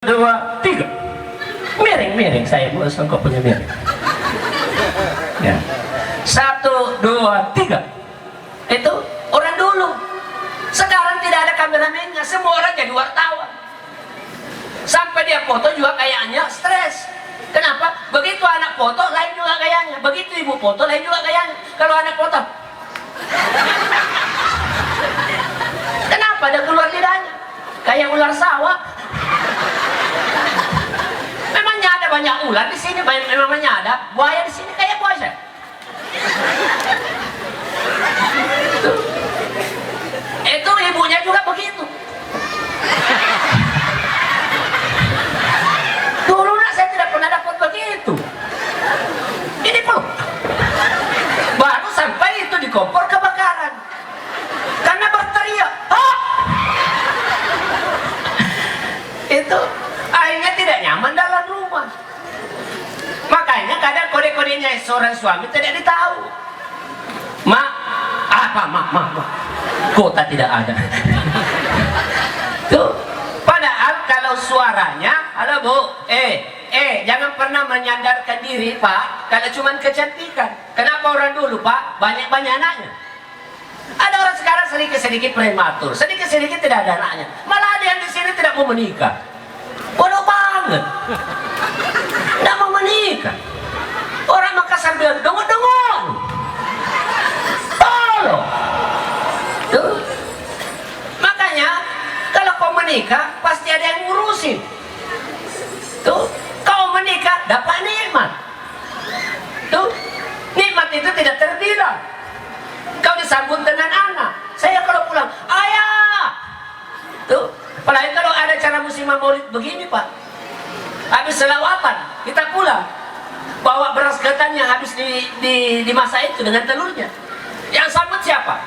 2, 3. Miring saya buat sangkok punya miring. Ya. 1, 2, 3. Itu orang dulu. Sekarang tidak ada kameramennya, semua orang jadi wartawan. Sampai dia foto juga kayaknya stres. Kenapa? Begitu anak foto lain juga kayaknya, begitu ibu foto lain juga kayaknya. Kalau anak foto, kenapa ada keluar lidahnya? Kayak ular sawah. Memangnya ada banyak ular di sini, memangnya ada buaya di sini kayak buaya. Itu ibunya juga begitu. Dulu nak saya tidak pernah dapat begitu. Ini pun baru sampai itu di kompor kebakaran karena berteriak. "Ah!" Itu akhirnya tidak nyaman dalam rumah. Makanya kadang kode-kodenya seorang suami tidak ditahu. "Ma, apa ma? Kota tidak ada." Tuh, padahal kalau suaranya, "Halo Bu, jangan pernah menyandarkan diri Pak, kalau cuma kecantikan. Kenapa orang dulu Pak, banyak-banyak anaknya? Ada orang sekarang sedikit-sedikit prematur, sedikit-sedikit tidak ada anaknya. Malah ada yang di sini tidak mau menikah. Bodoh banget. Tidak mau menikah. Orang Makassar bilang, "Dengung-dengung." Tolong. Tuh. Makanya kalau kau menikah pasti ada yang ngurusin. Tuh, kau menikah dapat nikmat. Tuh, nikmat itu tidak terbilang. Kau disambut dengan anak. Saya kalau pulang, "Ayah." Tuh, apalagi kalau ada acara musim maulid begini Pak. Habis selawatan, kita pulang. Bawa beras ketannya habis dimasak itu dengan telurnya. Yang sambut siapa?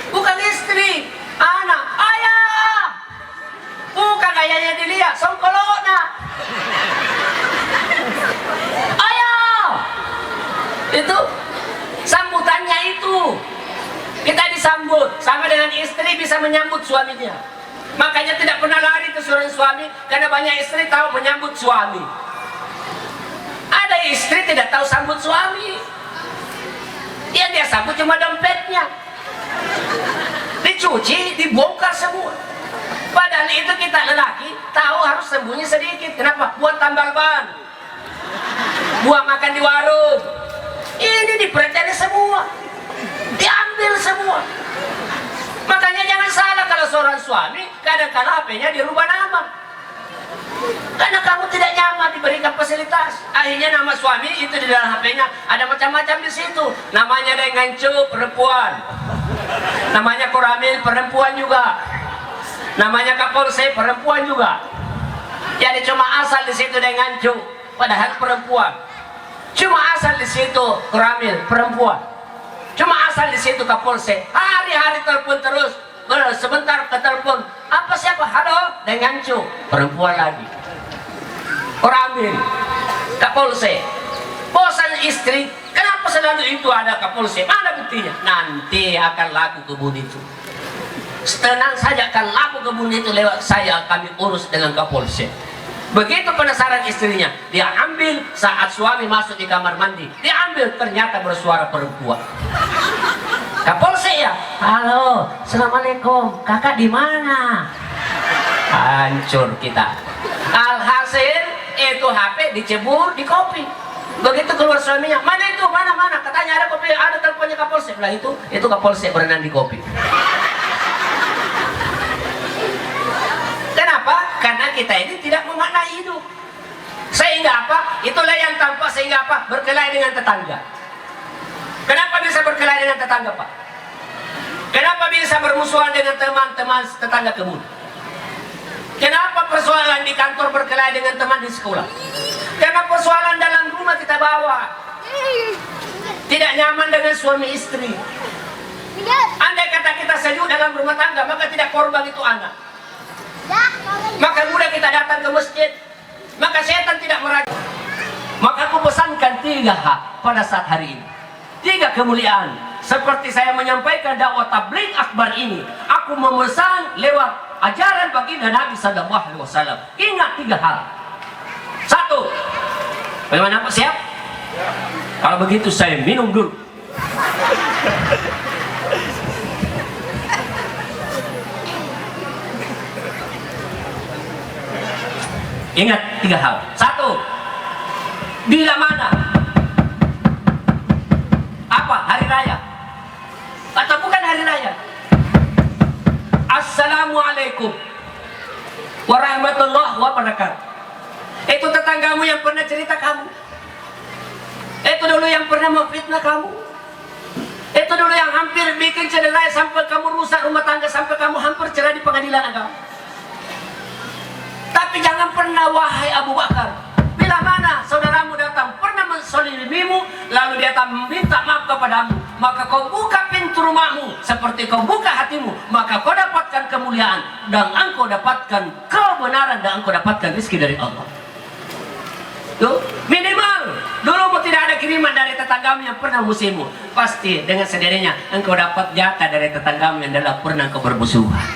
Bukan istri, anak. "Ayah." Bukan ayahnya dilihat, songkolona. "Ayah." Itu sambutannya itu. Kita disambut sama dengan istri bisa menyambut suaminya. Makanya tidak pernah lari ke seorang suami karena banyak istri tahu menyambut suami. Ada istri tidak tahu sambut suami. Dia sambut cuma dompetnya. Dicuci, dibongkar semua. Padahal itu kita lelaki tahu harus sembunyi sedikit. Kenapa? Buat tambal ban, buat makan di warung. Ini dipercaya semua, diambil semua. Makanya jangan salah kalau seorang suami kadang-kadang HP-nya dirubah nama. Karena kamu tidak nyaman diberikan fasilitas. Akhirnya nama suami itu di dalam HP-nya ada macam-macam di situ. Namanya dengan perempuan. Namanya Koramil perempuan juga. Namanya Kapolsek perempuan juga. Jadi cuma asal di situ dengan padahal perempuan. Cuma asal di situ Koramil perempuan. Cuma asal di situ Kapolsek. Hari-hari telepon terus. Sebentar ke telepon. Apa siapa? "Halo." Dengan perempuan lagi. Koramil, Kapolsek. Bosan istri. Kenapa selalu itu ada Kapolsek? Mana buktinya? Nanti akan laku kebun itu. Tenang saja, akan laku kebun itu lewat saya, kami urus dengan Kapolsek. Begitu penasaran istrinya, dia ambil saat suami masuk di kamar mandi. Dia ambil, ternyata bersuara perempuan. "Kapolsek ya?" "Halo, assalamualaikum. Kakak di mana?" Hancur kita. Alhasil itu HP dicebur di kopi. Begitu keluar suaminya, "Mana itu? Mana?" Katanya ada kopi, ada teleponnya Kapolsek. Lah itu Kapolsek berenang di kopi. Kenapa? Karena kita ini tidak memaknai hidup. Sehingga apa? Itulah yang tampak sehingga apa? Berkelahi dengan tetangga. Kenapa bisa berkelahi dengan tetangga Pak? Kenapa bisa bermusuhan dengan teman-teman tetangga kebun? Kenapa persoalan di kantor berkelahi dengan teman di sekolah? Karena persoalan dalam rumah kita bawa. Tidak nyaman dengan suami istri. Andai kata kita sejuk dalam rumah tangga, maka tidak korban itu anak. Maka mudah kita datang ke masjid, maka setan tidak meraja. Maka aku pesankan 3 hak pada saat hari ini, 3 kemuliaan. Seperti saya menyampaikan dakwah tabligh akbar ini, aku memesan lewat ajaran baginda Nabi Sallallahu Alaihi Wasallam. Ingat 3 hal. 1. Bagaimana Pak, siap? Kalau begitu saya minum dulu. Ingat 3 hal. 1. Bila mana? Apa? Hari raya? Atau bukan hari raya? Assalamualaikum warahmatullahi wabarakatuh. Itu tetanggamu yang pernah cerita kamu. Itu dulu yang pernah memfitnah kamu. Itu dulu yang hampir bikin cederai sampai kamu rusak rumah tangga, sampai kamu hampir cerai di pengadilan agama. Tapi jangan pernah, wahai Abu Bakar, bila mana saudaramu datang pernah mensolimimu, lalu dia minta maaf kepadamu, maka kau buka pintu rumahmu seperti kau buka hatimu, maka kau dapatkan kemuliaan dan engkau dapatkan kebenaran dan engkau dapatkan rezeki dari Allah. Tuh, minimal dulu tidak ada kiriman dari tetanggamu yang pernah musimu, pasti dengan sendirinya engkau dapat jatah dari tetanggamu yang telah pernah kau bermusuhan.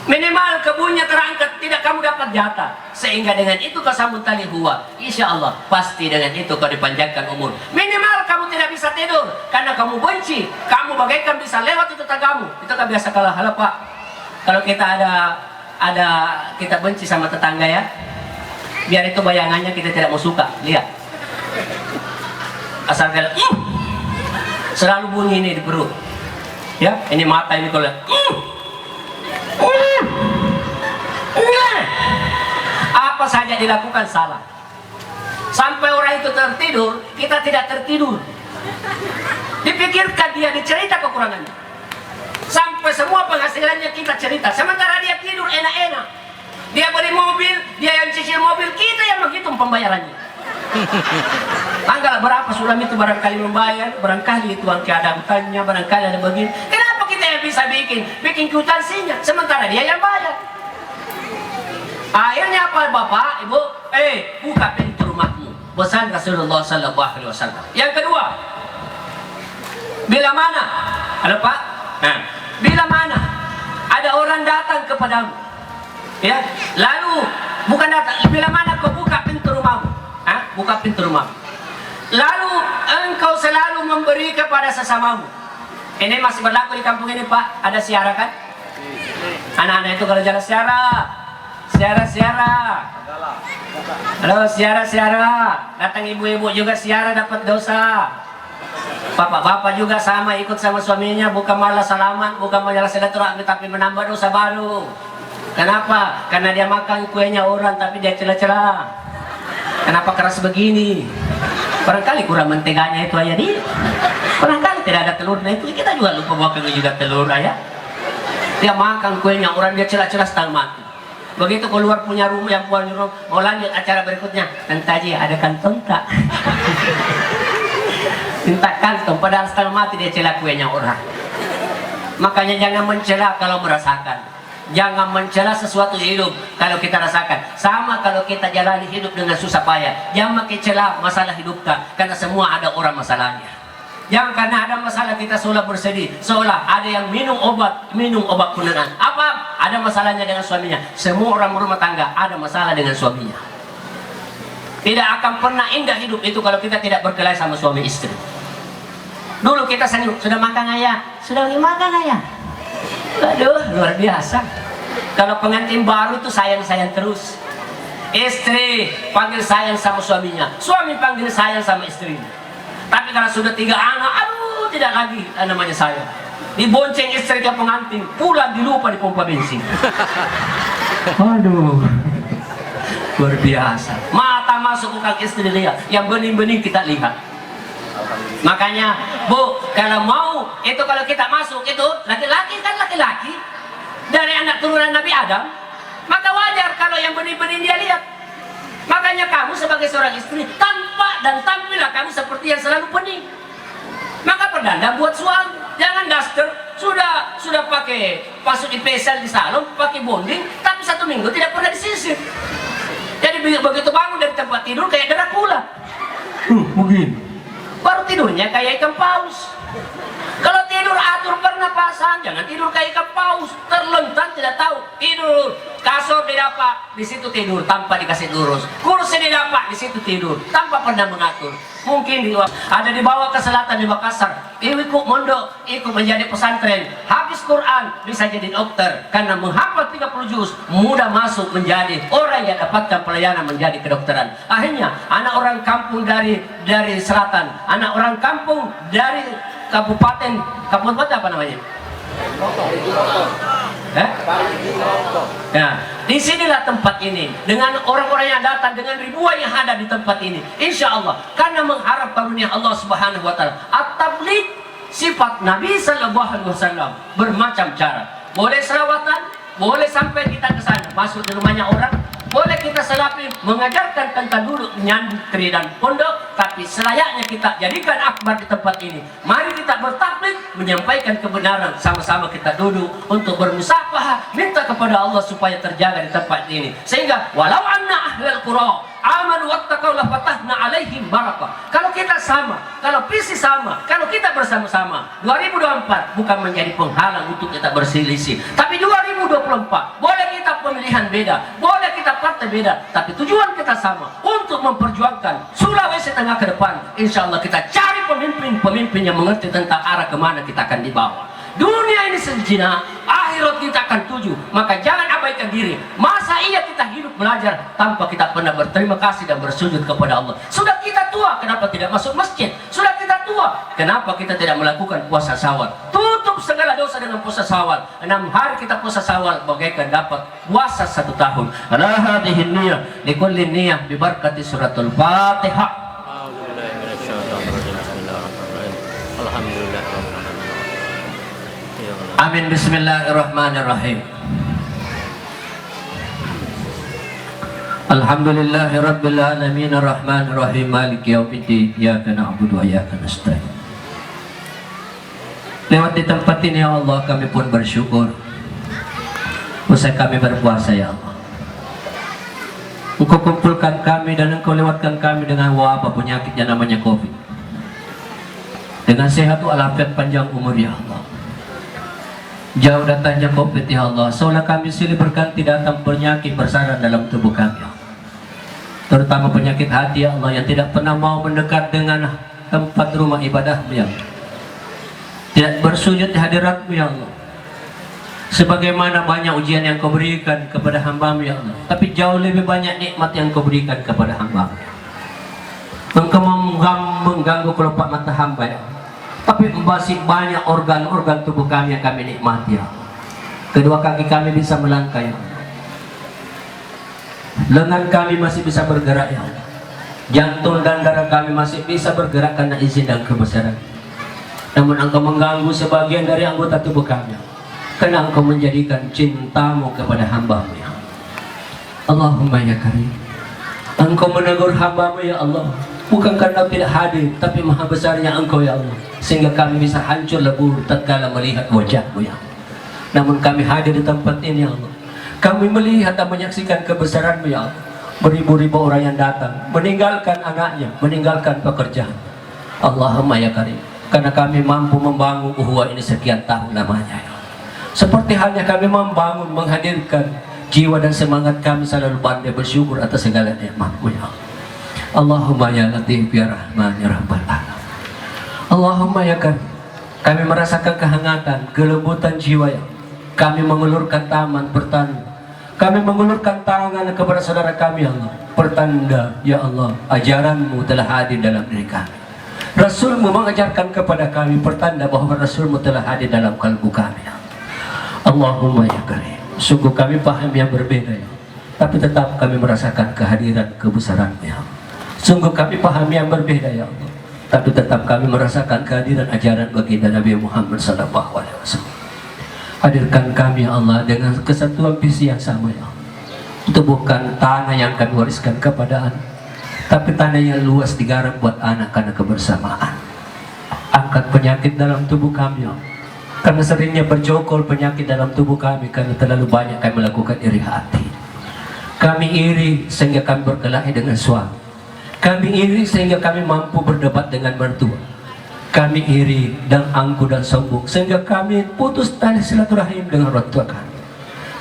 Minimal kebunnya terangkat, tidak kamu dapat jatah, sehingga dengan itu kau sambut tali huwa, insya Allah pasti dengan itu kau dipanjangkan umur. Minimal kamu tidak bisa tidur karena kamu benci, kamu bagaikan bisa lewat itu tetanggamu. Itu kan biasa kalau halo Pak, kalau kita ada kita benci sama tetangga ya, biar itu bayangannya kita tidak mau suka. Lihat, asal kalian selalu bunyi ini di perut ya, ini mata ini kalau apa saja dilakukan salah, sampai orang itu tertidur, kita tidak tertidur. Dipikirkan dia, dicerita kekurangannya, sampai semua penghasilannya kita cerita, sementara dia tidur enak-enak. Dia beli mobil, dia yang cicil mobil, kita yang menghitung pembayarannya. Tanggal berapa sulam itu barangkali membayar, barangkali itu angka ada hutangnya, barangkali ada begini. Kenapa kita yang bisa bikin kwitansinya, sementara dia yang bayar? Akhirnya apa Bapak, Ibu? Buka pintu rumahmu. Pesan Rasulullah Sallallahu Alaihi Wasallam. Yang kedua, bila mana, halo Pak, bila mana ada orang datang kepadamu, ya, lalu bukan datang, bila mana kau buka pintu rumahmu, buka pintu rumahmu, lalu engkau selalu memberi kepada sesamamu. Ini masih berlaku di kampung ini Pak, ada siara kan? Anak-anak itu kalau jalan siara, halo siara, datang ibu-ibu juga siara dapat dosa. Bapak-bapak juga sama, ikut sama suaminya, bukan malah salaman, bukan malah silaturahmi, tapi menambah dosa baru. Kenapa? Karena dia makan kuenya orang tapi dia celah-celah. Kenapa keras begini? Barangkali kurang menteganya itu ayah dia. Barangkali tidak ada telurnya itu, kita juga lupa bawa juga telur ayah. Dia makan kuenya orang, dia celah-celah setengah mati. Begitu keluar punya rumah, yang punya rumah mau lanjut acara berikutnya, nanti ada kantong tak? Minta kantong, padahal setengah mati dia celah kuenya orang. Makanya jangan mencela kalau merasakan. Jangan mencela sesuatu hidup kalau kita rasakan. Sama kalau kita jalani hidup dengan susah payah, jangan makin celah masalah hidup kita, karena semua ada orang masalahnya. Jangan karena ada masalah kita seolah bersedih, seolah ada yang minum obat penenang. Apa? Ada masalahnya dengan suaminya. Semua orang berumah tangga ada masalah dengan suaminya. Tidak akan pernah indah hidup itu kalau kita tidak berkelahi sama suami istri. Dulu kita senyum, sudah makan ayah? Sudah makan ayah? Aduh, luar biasa. Kalau pengantin baru itu sayang-sayang terus. Istri panggil sayang sama suaminya, suami panggil sayang sama istrinya. Tapi kalau sudah 3 anak, aduh, tidak lagi namanya sayang. Dibonceng istri ke pengantin, pulang dilupa di pompa bensin. Aduh, luar biasa. Mata masuk bukan istri lihat, yang bening-bening kita lihat. Makanya Bu, kalau mau itu, kalau kita masuk itu laki-laki kan laki-laki dari anak turunan Nabi Adam, maka wajar kalau yang bening-bening dia lihat. Makanya kamu sebagai seorang istri, tampak dan tampillah kamu seperti yang selalu bening. Maka perdana buat suami, jangan daster, sudah pakai pasuk di pesel di salon, pakai bonding, tapi 1 minggu tidak pernah disisir. Jadi begitu bangun dari tempat tidur kayak Dracula. Begini. Baru tidurnya kayak ikan paus. Kalau tidur tidur atur pernapasan, jangan tidur kayak ikan paus terlentang tidak tahu tidur. Kasur didapat di situ tidur tanpa dikasih lurus, kursi didapat di situ tidur tanpa pernah mengatur. Mungkin ada dibawa ke selatan di Makassar, ikut mondok, ikut menjadi pesantren, habis Quran bisa jadi dokter karena menghafal 30 juz, mudah masuk menjadi orang yang dapatkan pelayanan menjadi kedokteran. Akhirnya anak orang kampung dari selatan, anak orang kampung dari kabupaten apa namanya? Nah, disinilah tempat ini dengan orang-orang yang datang, dengan ribuan yang ada di tempat ini, insya Allah karena mengharap karunia Allah Subhanahu Wa Taala. At-tabligh sifat Nabi Sallallahu Alaihi Wasallam bermacam cara. Boleh selawatan, boleh sampai kita ke sana, masuk di rumahnya orang, boleh kita selapi mengajarkan tentang duduk nyantri dan pondok, tapi selayaknya kita jadikan akbar di tempat ini. Mari kita bertabligh, menyampaikan kebenaran, sama-sama kita duduk untuk bermusafahah, minta kepada Allah supaya terjaga di tempat ini. Sehingga walau anna ahlal qura amanu wattaqau la fatahna alaihim barakah. Kalau kita sama, kalau visi sama, kalau kita bersama-sama, 2024 bukan menjadi penghalang untuk kita berselisih, tapi 2024 boleh kita pemilihan beda, boleh kita partai beda, tapi tujuan kita sama untuk memperjuangkan Sulawesi Tengah ke depan. Insya Allah kita cari pemimpin yang mengerti tentang arah kemana kita akan dibawa. Dunia ini sejenak, akhirat kita akan tuju, maka jangan abaikan diri. Masa iya kita hidup belajar tanpa kita pernah berterima kasih dan bersujud kepada Allah? Sudah kita tua, kenapa tidak masuk masjid? Sudah kita tua, kenapa kita tidak melakukan puasa Syawal? Tutup segala dosa dengan puasa Syawal. 6 hari kita puasa Syawal bagaikan dapat puasa 1 tahun. Ala hadhihi niyyah likulli niyyah bi barakati suratul Fatihah. Amin. Bismillahirrahmanirrahim. Alhamdulillahi rabbil alamin arrahmanir rahim maliki yaumiddin iyyaka na'budu wa iyyaka nasta'in. Lewat di tempat ini ya Allah kami pun bersyukur. Usai kami berpuasa ya Allah, Engkau kumpulkan kami dan Engkau lewatkan kami dengan wabah penyakit yang namanya Covid, dengan sehat walafiat panjang umur ya Allah. Jauh datangnya Covid ya Allah, seolah kami silih berganti datang penyakit bersarang dalam tubuh kami ya Allah. Terutama penyakit hati ya Allah yang tidak pernah mau mendekat dengan tempat rumah ibadahmu ya Allah, tidak bersujud di hadiratmu ya Allah. Sebagaimana banyak ujian yang Kau berikan kepada hamba-Mu ya Allah, tapi jauh lebih banyak nikmat yang Kau berikan kepada hamba-Mu. Engkau mengganggu kelopak mata hamba ya Allah, tapi masih banyak organ-organ tubuh kami yang kami nikmati ya. Kedua kaki kami bisa melangkah ya. Lengan kami masih bisa bergerak ya. Jantung dan darah kami masih bisa bergerak karena izin dan kebesaran. Namun Engkau mengganggu sebagian dari anggota tubuh kami karena Engkau menjadikan cintamu kepada hamba-Mu ya. Allahumma ya Karim, Engkau menegur hamba-Mu ya Allah, bukan karena tidak hadir, tapi maha besarnya Engkau ya Allah, sehingga kami bisa hancur lebur tatkala melihat wajah-Mu ya. Namun kami hadir di tempat ini ya Allah, kami melihat dan menyaksikan kebesaran-Mu ya Allah. Beribu-ribu orang yang datang, meninggalkan anaknya, meninggalkan pekerjaan. Allahumma ya Karim, karena kami mampu membangun uhuwah ini sekian tahun lamanya ya. Seperti halnya kami membangun, menghadirkan jiwa dan semangat kami selalu pandai bersyukur atas segala nikmat-Mu ya Allah. Allahumma ya Latif ya Rahman ya Rabbal Alamin. Allahumma ya Karim, kami merasakan kehangatan, kelembutan jiwa ya. Kami mengulurkan tangan bertanda, kami mengulurkan tangan kepada saudara kami ya Allah, pertanda ya Allah ajaran-Mu telah hadir dalam diri kami. Rasul-Mu mengajarkan kepada kami, pertanda bahwa Rasul-Mu telah hadir dalam kalbu kami ya. Allahumma ya Karim, sungguh kami paham yang berbeda ya, tapi tetap kami merasakan kehadiran kebesaran-Mu ya. Sungguh kami paham yang berbeda ya Allah, tapi tetap kami merasakan kehadiran ajaran baginda Nabi Muhammad SAW. Hadirkan kami ya Allah dengan kesatuan visi yang sama ya Allah. Itu bukan tanah yang kami wariskan kepada anak, tapi tanah yang luas digarap buat anak karena kebersamaan. Angkat penyakit dalam tubuh kami ya Allah, karena seringnya berjokol penyakit dalam tubuh kami karena terlalu banyak kami melakukan iri hati. Kami iri sehingga kami berkelahi dengan suami. Kami iri sehingga kami mampu berdebat dengan mertua. kami iri dan angkuh dan sombong, sehingga kami putus tali silaturahim dengan orang tua kami,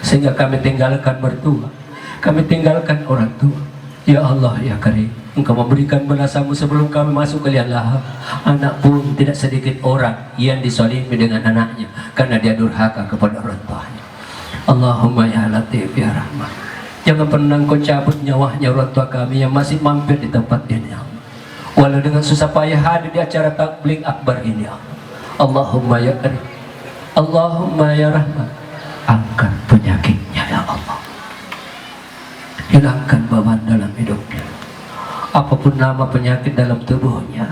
sehingga kami tinggalkan mertua, kami tinggalkan orang tua. Ya Allah ya Karim, Engkau memberikan balasanmu sebelum kami masuk ke liang lahat. Anak pun tidak sedikit orang yang disolimi dengan anaknya karena dia durhaka kepada orang tuanya. Allahumma ya Latif ya Rahman, jangan pernah Engkau cabut nyawanya orang tua kami yang masih mampir di tempat ini, walau dengan susah payah hadir di acara takbir akbar ini. Allahumma ya Karim, Allahumma ya Rahman, angkat penyakitnya ya Allah, hilangkan beban dalam hidupnya, apapun nama penyakit dalam tubuhnya,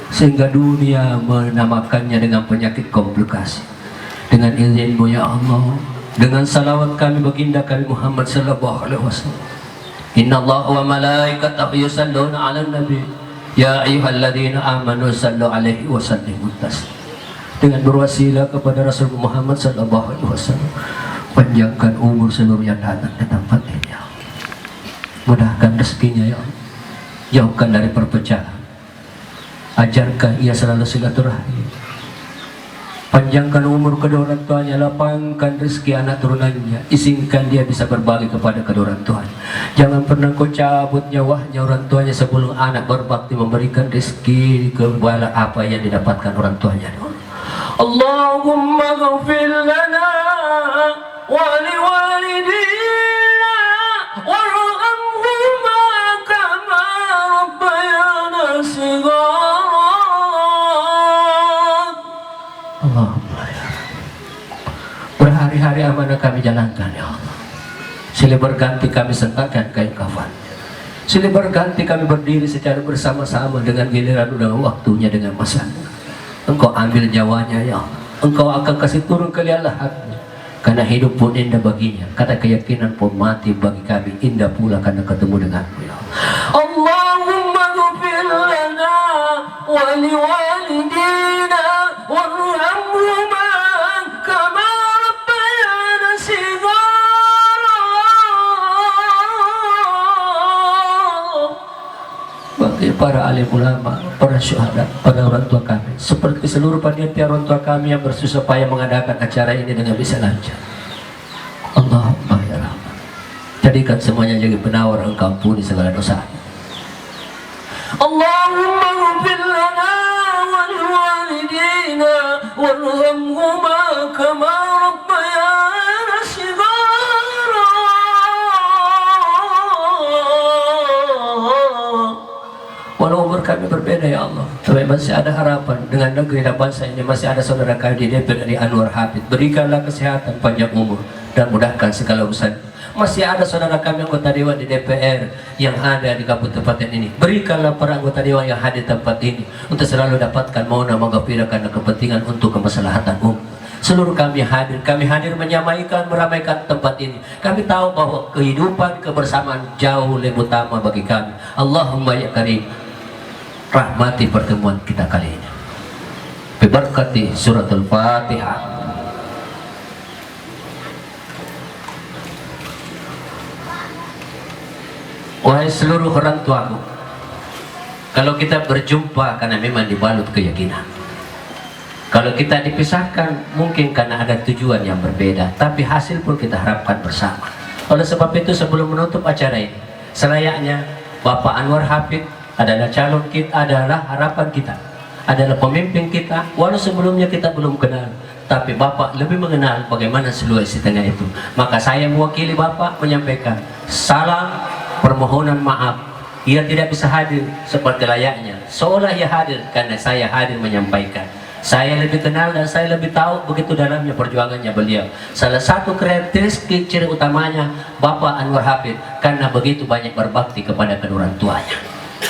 sehingga dunia menamakannya dengan penyakit komplikasi. Dengan izin-Mu ya Allah, dengan salawat kami baginda kami Muhammad sallallahu alaihi wasallam. Inna Allah wa malaikatahu yusalluna 'alan nabi ya ayyuhalladzina amanu sallu alaihi wa sallimu taslima. Dengan berwasilah kepada Rasul Muhammad sallallahu alaihi wasallam, panjangkan umur seluruh yang datang di tempat ini ya Allah. Mudahkan rezekinya ya Allah, jauhkan dari perpecahan, ajarkan ia selalu silaturahim, panjangkan umur kedua orang tuanya, lapangkan rezeki anak turunannya, izinkan dia bisa berbagi kepada kedua orang tuanya. Jangan pernah kau cabut nyawanya orang tuanya sebelum anak berbakti memberikan rezeki kepada apa yang didapatkan orang tuanya. Allahumma ghafir lana wa liwalidina warhamhuma kama rabbayana shighara. Allahumma ya, berhari-hari amanah kami jalankan ya Allah. Silih berganti kami sentakan kain kafan, silih berganti kami berdiri secara bersama-sama dengan giliran udah waktunya dengan masanya. Engkau ambil nyawanya ya Allah, Engkau akan kasih turun ke liang lahatnya, karena hidup pun indah baginya, kata keyakinan pun mati bagi kami indah pula karena ketemu denganmu ya Allah. Allahumma ghfir lana wa liwalidina warhamhuma kama rabbayana shighara. Bagi para alim ulama, para syuhada, para orang tua kami, seperti seluruh panitia orang tua kami yang bersusah payah mengadakan acara ini dengan bisa lancar. Allahumma ya Rahman, jadikan semuanya jadi penawar, Engkau ampuni segala dosa. Allahumma ghfir lana wa liwalidina warhamhuma kama rabbayana shighara. Walau umur kami berbeda ya Allah, tapi masih ada harapan dengan negeri dan bangsa ini. Masih ada saudara kami di DPR di Anwar Hafid, berikanlah kesehatan, panjang umur dan mudahkan segala urusan. Masih ada saudara kami anggota dewan di DPR yang ada di kabupaten ini, berikanlah para anggota dewan yang hadir di tempat ini untuk selalu dapatkan mauna maghfirah karena kepentingan untuk kemaslahatan umum. Seluruh kami hadir menyamaikan, meramaikan tempat ini. Kami tahu bahwa kehidupan kebersamaan jauh lebih utama bagi kami. Allahumma ya Karim, rahmati pertemuan kita kali ini, berkati suratul Fatihah. Wahai seluruh orang tuaku, kalau kita berjumpa karena memang dibalut keyakinan, kalau kita dipisahkan mungkin karena ada tujuan yang berbeda, tapi hasil pun kita harapkan bersama. Oleh sebab itu, sebelum menutup acara ini, selayaknya Bapak Anwar Hafid adalah calon kita, adalah harapan kita, adalah pemimpin kita. Walau sebelumnya kita belum kenal, tapi Bapak lebih mengenal bagaimana Sulawesi Tengah itu. Maka saya mewakili Bapak menyampaikan salam, permohonan maaf. Ia tidak bisa hadir seperti layaknya, seolah ia hadir karena saya hadir menyampaikan. Saya lebih kenal dan saya lebih tahu begitu dalamnya perjuangannya beliau. Salah satu karakteristik ciri utamanya Bapak Anwar Hafid karena begitu banyak berbakti kepada kedua orang tuanya.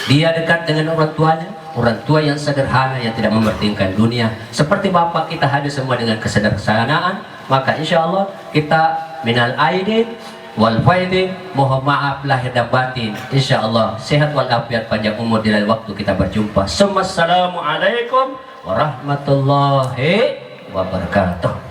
Dia dekat dengan orang tuanya, orang tua yang sederhana yang tidak mementingkan dunia. Seperti Bapak, kita hadir semua dengan kesederhanaan. Maka insya Allah kita minal aidin wal faidin, mohon maaf lahir dan batin. Insya Allah sehat walafiat, panjang umur di lain waktu kita berjumpa. Assalamualaikum warahmatullahi wabarakatuh.